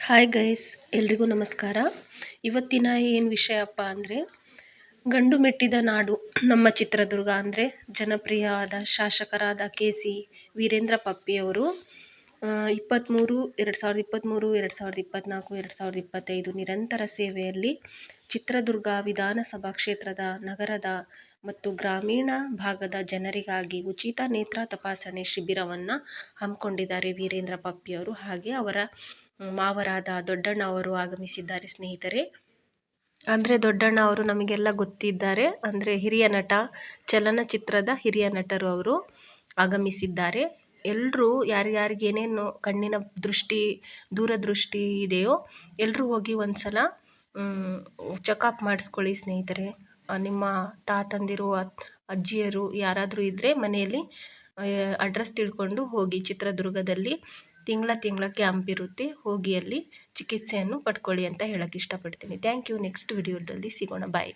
Hi guys, ಎಲ್ರಿಗೂ ನಮಸ್ಕಾರ. ಇವತ್ತಿನ ಏನು ವಿಷಯಪ್ಪ ಅಂದರೆ, ಗಂಡು ಮೆಟ್ಟಿದ ನಾಡು ನಮ್ಮ ಚಿತ್ರದುರ್ಗ ಅಂದರೆ ಜನಪ್ರಿಯವಾದ ಶಾಸಕರಾದ ಕೆ.ಸಿ. ವೀರೇಂದ್ರ ಪಪ್ಪಿಯವರು 2023, 2024, 2025 ನಿರಂತರ ಸೇವೆಯಲ್ಲಿ ಚಿತ್ರದುರ್ಗ ವಿಧಾನಸಭಾ ಕ್ಷೇತ್ರದ ನಗರದ ಮತ್ತು ಗ್ರಾಮೀಣ ಭಾಗದ ಜನರಿಗಾಗಿ ಉಚಿತ ನೇತ್ರ ತಪಾಸಣೆ ಶಿಬಿರವನ್ನು ಹಮ್ಮಿಕೊಂಡಿದ್ದಾರೆ ವೀರೇಂದ್ರ ಪಪ್ಪಿಯವರು. ಹಾಗೆ ಅವರ ಮಾವರಾದ ದೊಡ್ಡಣ್ಣ ಅವರು ಆಗಮಿಸಿದ್ದಾರೆ ಸ್ನೇಹಿತರೆ. ಅಂದರೆ ದೊಡ್ಡಣ್ಣ ಅವರು ನಮಗೆಲ್ಲ ಗೊತ್ತಿದ್ದಾರೆ, ಅಂದರೆ ಹಿರಿಯ ನಟ, ಚಲನಚಿತ್ರದ ಹಿರಿಯ ನಟರು ಅವರು ಆಗಮಿಸಿದ್ದಾರೆ. ಎಲ್ಲರೂ ಯಾರ್ಯಾರಿಗೆ ಏನೇನು ಕಣ್ಣಿನ ದೃಷ್ಟಿ, ದೂರದೃಷ್ಟಿ ಇದೆಯೋ ಎಲ್ಲರೂ ಹೋಗಿ ಒಂದು ಸಲ ಚೆಕಪ್ ಮಾಡಿಸ್ಕೊಳ್ಳಿ ಸ್ನೇಹಿತರೆ. ನಿಮ್ಮ ತಾತಂದಿರು, ಅಜ್ಜಿಯರು ಯಾರಾದರೂ ಇದ್ದರೆ ಮನೆಯಲ್ಲಿ ಅಡ್ರೆಸ್ ತಿಳ್ಕೊಂಡು ಹೋಗಿ. ಚಿತ್ರದುರ್ಗದಲ್ಲಿ ತಿಂಗಳ ಕ್ಯಾಂಪ್ ಇರುತ್ತೆ, ಹೋಗಿ ಅಲ್ಲಿ ಚಿಕಿತ್ಸೆಯನ್ನು ಪಡ್ಕೊಳ್ಳಿ ಅಂತ ಹೇಳಕ್ಕೆ ಇಷ್ಟಪಡ್ತೀನಿ. Thank you. ನೆಕ್ಸ್ಟ್ ವಿಡಿಯೋದಲ್ಲಿ ಸಿಗೋಣ. ಬಾಯ್.